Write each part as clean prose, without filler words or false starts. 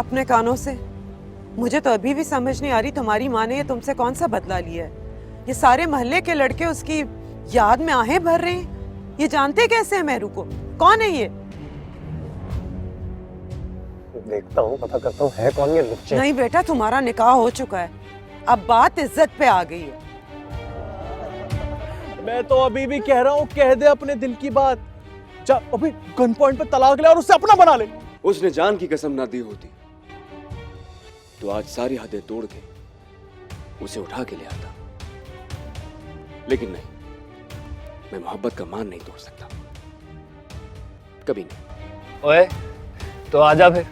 अपने कानों से। मुझे तो अभी भी समझ नहीं आ रही तुम्हारी माँ ने ये तुमसे कौन सा बदला लिया है। ये सारे मोहल्ले के लड़के उसकी याद में आहें भर रहे हैं। ये जानते कैसे हैं मेहरू को? कौन है ये? देखता हूँ, पता करता हूँ है कौन ये लुच्चे। नहीं बेटा, तुम्हारा निकाह हो चुका है, अब बात इज्जत पे आ गई है। मैं तो अभी भी कह रहा हूँ, कह दे अपने दिल की बात। जा अभी गन पॉइंट पे तलाक ले और उससे अपना बना ले। उसने जान की कसम ना दी होती तो आज सारी हदें तोड़ के उसे उठा के ले आता, लेकिन नहीं, मैं मोहब्बत का मान नहीं तोड़ सकता, कभी नहीं। ओए तो आजा फिर,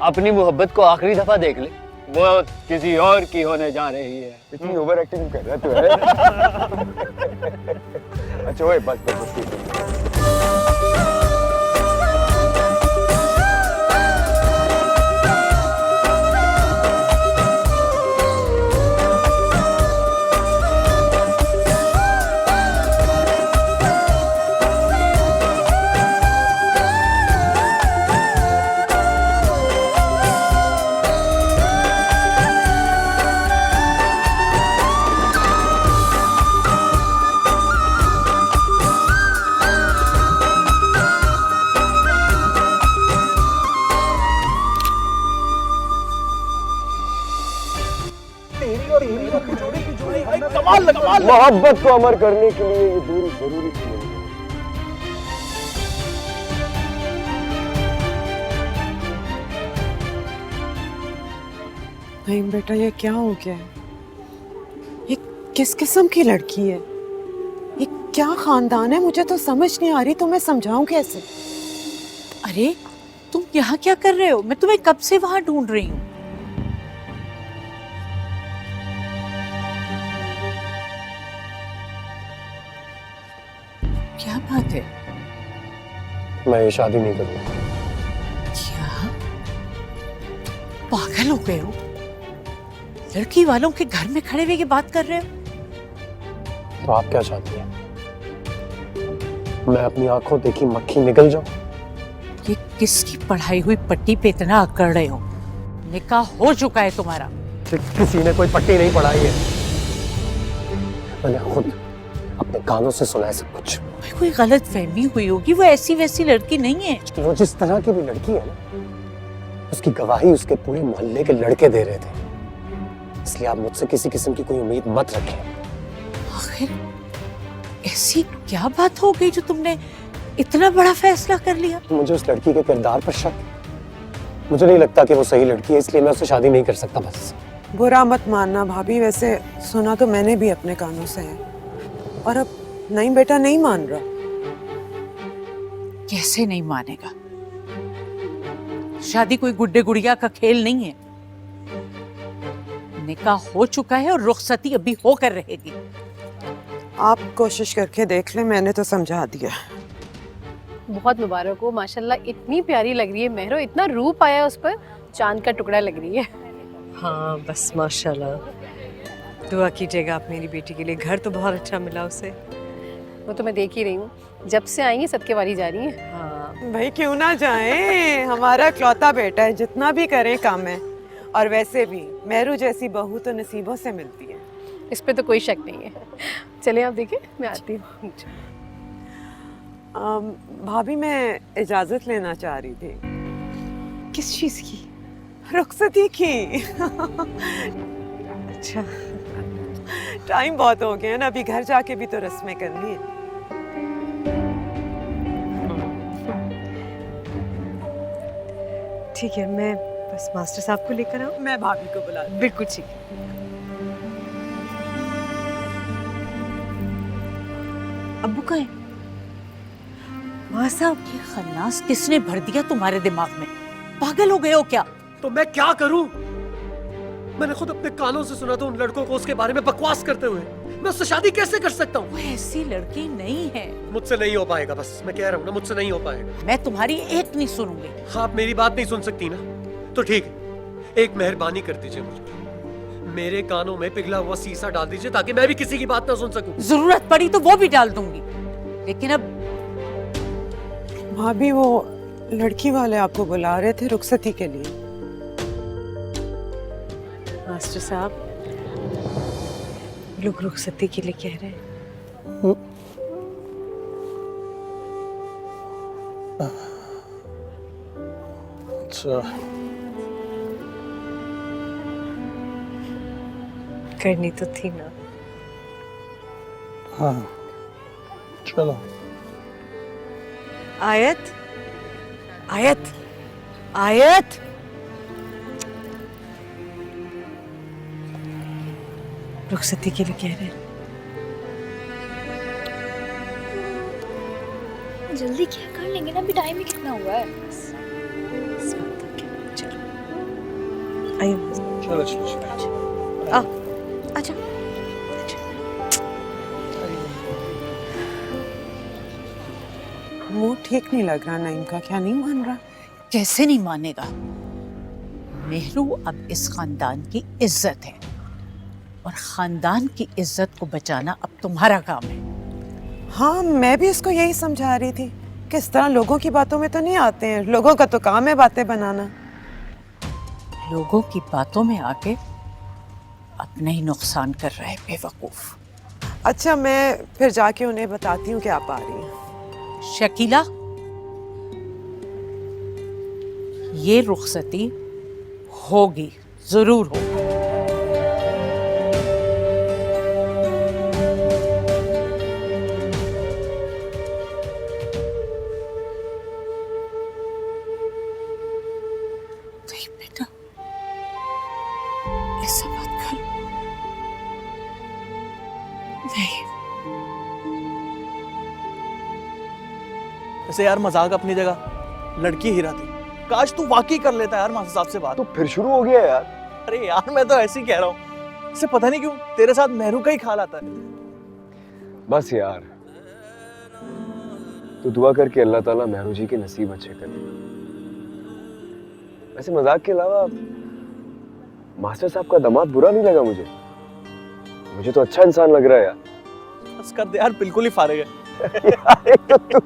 अपनी मोहब्बत को आखिरी दफा देख ले, वो किसी और की होने जा रही है। इतनी ओवर एक्टिंग कर रहा तू है। अच्छा ओए बस बस बस। मोहब्बत को अमर करने के लिए ये दूरी जरूरी थी। नहीं बेटा, ये क्या हो गया है? ये किस किस्म की लड़की है? ये क्या खानदान है? मुझे तो समझ नहीं आ रही, तो मैं समझाऊं कैसे? अरे तुम यहाँ क्या कर रहे हो? मैं तुम्हें कब से वहां ढूंढ रही हूँ। क्या बात है? मैं ये शादी नहीं करूंगा। क्या पागल हो गए हो? लड़की वालों के घर में खड़े हुए ये बात कर रहे हो? तो आप क्या चाहती हैं? मैं अपनी आंखों देखी मक्खी निकल जाऊं? ये किसकी पढ़ाई हुई पट्टी पे इतना अकड़ रहे हो? निकाह हो चुका है तुम्हारा। किसी ने कोई पट्टी नहीं पढ़ाई है, मैंने खुद अपने कानों से सुना है सब कुछ। कोई गलत फहमी हुई होगी, वो ऐसी वैसी लड़की नहीं है। वो जिस तरह की भी लड़की है ना, उसकी गवाही उसके पूरे मोहल्ले के लड़के दे रहे थे, इसलिए आप मुझसे किसी किस्म की कोई उम्मीद मत रखें। आखिर ऐसी क्या बात हो गई जो तुमने इतना बड़ा फैसला कर लिया? मुझे उस लड़की के किरदार पर शक, मुझे नहीं लगता कि वो सही लड़की है, इसलिए मैं उससे शादी नहीं कर सकता। बस बुरा मत मानना भाभी, वैसे सुना तो मैंने भी अपने कानों से है, और अब नहीं बेटा नहीं मान रहा। कैसे नहीं मानेगा? शादी कोई गुड्डे गुड़िया का खेल नहीं है। निकाह हो चुका है और रुखसती अभी होकर रहेगी। आप कोशिश करके देख ले, मैंने तो समझा दिया। बहुत मुबारक हो, माशाल्लाह इतनी प्यारी लग रही है मेहरो, इतना रूप आया उस पर, चांद का टुकड़ा लग रही है। हाँ बस माशाल्लाह, दुआ कीजिएगा आप मेरी बेटी के लिए। घर तो बहुत अच्छा मिला उसे। वो तो मैं देख ही रही हूँ, जब से आई है सदके वाली जा रही है। हाँ भाई क्यों ना जाएं, हमारा इकलौता बेटा है, जितना भी करें कम है। और वैसे भी मेहरू जैसी बहू तो नसीबों से मिलती है। इस पे तो कोई शक नहीं है। चलिए आप देखिए, मैं आती हूँ। भाभी मैं इजाजत लेना चाह रही थी। किस चीज की? रुखसती की। अच्छा टाइम बहुत हो गया ना, अभी घर जाके भी तो रस्में करनी है। ठीक है, मैं बस मास्टर साहब को लेकर आऊँ। मैं भाभी को बुला लूं। बिल्कुल ठीक है। अब्बू का है? माँ साहब, ये खन्नास किसने भर दिया तुम्हारे दिमाग में? पागल हो गए हो क्या? तो मैं क्या करूं? मैंने खुद अपने कानों से सुना था उन लड़कों को उसके बारे में बकवास करते हुए। मैं उससे शादी कैसे कर सकता हूँ? वो ऐसी लड़की नहीं है। मुझसे नहीं हो पाएगा, बस मैं कह रहा हूँ ना, मुझसे नहीं हो पाएगा। मैं तुम्हारी एक नहीं सुनूंगी। आप मेरी बात नहीं सुन सकती ना, तो ठीक है, एक मेहरबानी कर दीजिए मुझे, मेरे कानों में पिघला हुआ शीशा डाल दीजिए ताकि मैं भी किसी की बात ना सुन सकूं। जरूरत पड़ी तो वो भी डाल दूंगी, लेकिन अब भाभी वो लड़की वाले आपको बुला रहे थे रुखसती के लिए। मास्टर साहब, लोग रुखसती के लिए कह रहे हैं। अच्छा, करनी तो थी ना। हाँ चलो। आयत, आयत, आयत। रुखसती के लिए कह रहे हैं। जल्दी क्या कर लेंगे ना, अभी टाइम ही कितना हुआ है। इस वक्त तक के- चलो आइए। चलो चलो चलो। आ, आजा। मुंह ठीक नहीं लग रहा नईम का, क्या नहीं मान रहा? कैसे नहीं मानेगा? मेहरू अब इस खानदान की इज्जत है और खानदान की इज्जत को बचाना अब तुम्हारा काम है। हाँ, मैं भी इसको यही समझा रही थी कि इस तरह लोगों की बातों में तो नहीं आते हैं, लोगों का तो काम है बातें बनाना। लोगों की बातों में आके अपना ही नुकसान कर रहे हैं बेवकूफ। अच्छा, मैं फिर जाके उन्हें बताती हूँ कि आप आ रही हैं। शकीला, ये रुखसती होगी, जरूर होगी। नहीं बेटा, ऐसा मत कर। नहीं, वैसे यार मजाक अपनी जगह, लड़की हीरा थी। काश तू वाकई कर लेता यार मास्टर साहब से बात। तो फिर शुरू हो गया यार। अरे यार मैं तो ऐसे ही कह रहा हूँ, इसे पता नहीं क्यों तेरे साथ मेहरू का ही ख्याल आता है। बस यार, तो दुआ करके अल्लाह ताला मेहरू जी के नसीब अच्छे करे। वैसे मजाक के अलावा मास्टर साहब का दामाद बुरा नहीं लगा मुझे। मुझे तो अच्छा इंसान लग रहा है यार। बस कर दे यार, बिल्कुल ही फारिग है। यार, एक तो तू